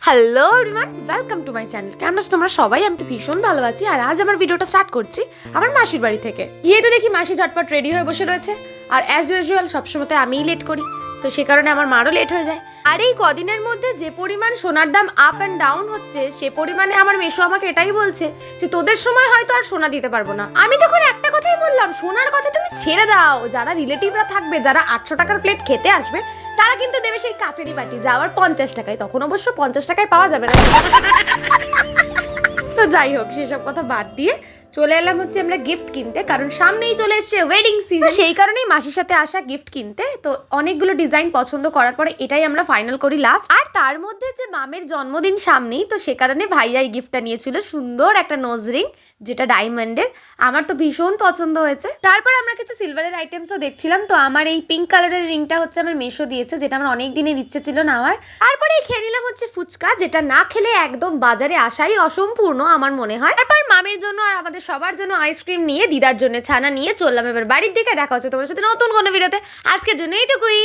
Hello everyone, welcome to my channel. কেমন আছো তোমরা সবাই? আমি তো ভীষণ ভালো আছি। আর আজ আমার ভিডিওটা স্টার্ট করছি আমার মাসির বাড়ি থেকে। গিয়ে তো দেখি মাসি ঝটপট রেডি হয়ে বসে রয়েছে। আর অ্যাজ ইউজুয়াল সবসময় তো আমিই লেট করি, তো সে কারণে আমার মারও লেট হয়ে যায়। আর এই কদিনের মধ্যে যে পরিমাণ সোনার দাম আপ অ্যান্ড ডাউন হচ্ছে, সে পরিমাণে আমার মেশো আমাকে এটাই বলছে যে তোদের সময় হয়তো আর সোনা দিতে পারবো না। আমি তখন একটা কথাই বললাম, সোনার কথা তুমি ছেড়ে দাও, যারা রিলেটিভরা থাকবে, যারা 800 টাকার প্লেট খেতে আসবে, তারা কিন্তু দেবে সেই কাচেরি বাটি, যা আবার 50 টাকায়। তখন অবশ্য 50 টাকায় পাওয়া যাবে না। তো যাই হোক, সেসব কথা বাদ দিয়ে চলে এলাম হচ্ছে আমরা গিফট কিনতে, কারণ সামনেই চলে এসছে ওয়েডিং সিজন। সেই কারণেই মাসির সাথে আসা গিফট কিনতে। তো অনেকগুলো ডিজাইন পছন্দ করার পরে এটাই আমরা ফাইনাল করি লাস্ট। আর তার মধ্যে যে মামের জন্মদিন সামনেই, তো সে কারণে ভাইয়া এই গিফটটা নিয়েছিল, সুন্দর একটা নোজ রিং, যেটা ডায়মন্ডের। আমার তো ভীষণ পছন্দ হয়েছে। তারপর আমরা কিছু সিলভারের আইটেমসও দেখছিলাম। তো আমার এই পিঙ্ক কালারের রিংটা হচ্ছে আমার মেশো দিয়েছে, যেটা আমার অনেক দিনের ইচ্ছে ছিল নেওয়ার। তারপরে খেয়ে নিলাম হচ্ছে ফুচকা, যেটা না খেলে একদম বাজারে আসাই অসম্পূর্ণ আমার মনে হয়। তারপর মামের জন্য আর আমাদের সবার জন্য আইসক্রিম নিয়ে, দিদার জন্য ছানা নিয়ে চললাম এবার বাড়ির দিকে। দেখা হচ্ছে তোমাদের সাথে নতুন কোনো ভিডিওতে। আজকের জন্য এইটুকুই।